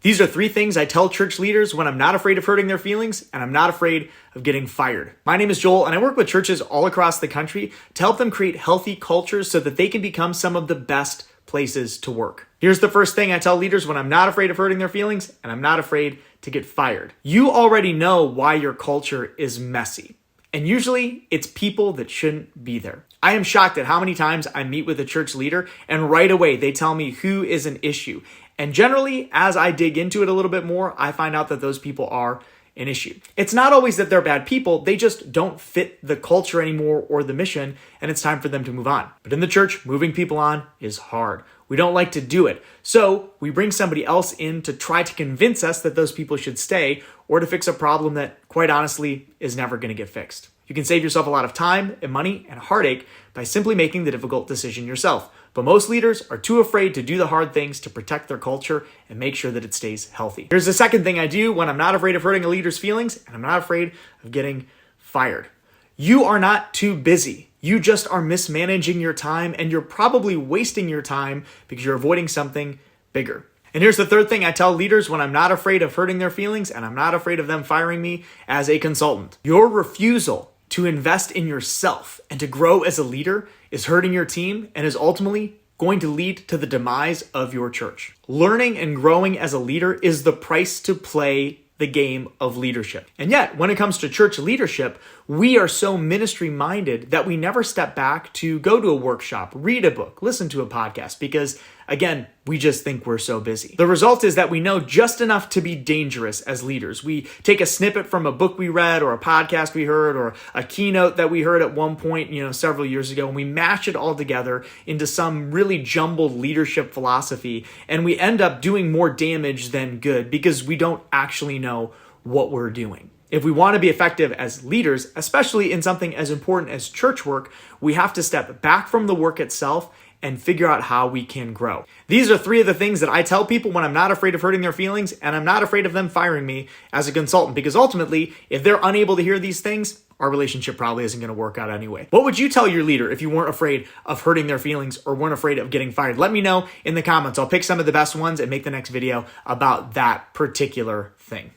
These are 3 things I tell church leaders when I'm not afraid of hurting their feelings and I'm not afraid of getting fired. My name is Joel and I work with churches all across the country to help them create healthy cultures so that they can become some of the best places to work. Here's the first thing I tell leaders when I'm not afraid of hurting their feelings and I'm not afraid to get fired. You already know why your culture is messy. And usually it's people that shouldn't be there. I am shocked at how many times I meet with a church leader and right away they tell me who is an issue. And generally, as I dig into it a little bit more, I find out that those people are an issue. It's not always that they're bad people, they just don't fit the culture anymore or the mission, and it's time for them to move on. But in the church, moving people on is hard. We don't like to do it. So we bring somebody else in to try to convince us that those people should stay or to fix a problem that, quite honestly, is never going to get fixed. You can save yourself a lot of time and money and heartache by simply making the difficult decision yourself. But most leaders are too afraid to do the hard things to protect their culture and make sure that it stays healthy. Here's the second thing I do when I'm not afraid of hurting a leader's feelings and I'm not afraid of getting fired. You are not too busy. You just are mismanaging your time and you're probably wasting your time because you're avoiding something bigger. And here's the third thing I tell leaders when I'm not afraid of hurting their feelings and I'm not afraid of them firing me as a consultant. Your refusal to invest in yourself and to grow as a leader is hurting your team and is ultimately going to lead to the demise of your church. Learning and growing as a leader is the price to play the game of leadership. And yet, when it comes to church leadership, we are so ministry minded that we never step back to go to a workshop, read a book, listen to a podcast, because again, we just think we're so busy. The result is that we know just enough to be dangerous as leaders. We take a snippet from a book we read or a podcast we heard or a keynote that we heard at one point, several years ago, and we mash it all together into some really jumbled leadership philosophy. And we end up doing more damage than good because we don't actually know what we're doing. If we want to be effective as leaders, especially in something as important as church work, we have to step back from the work itself and figure out how we can grow. These are 3 of the things that I tell people when I'm not afraid of hurting their feelings and I'm not afraid of them firing me as a consultant, because ultimately, if they're unable to hear these things, our relationship probably isn't going to work out anyway. What would you tell your leader if you weren't afraid of hurting their feelings or weren't afraid of getting fired? Let me know in the comments. I'll pick some of the best ones and make the next video about that particular thing.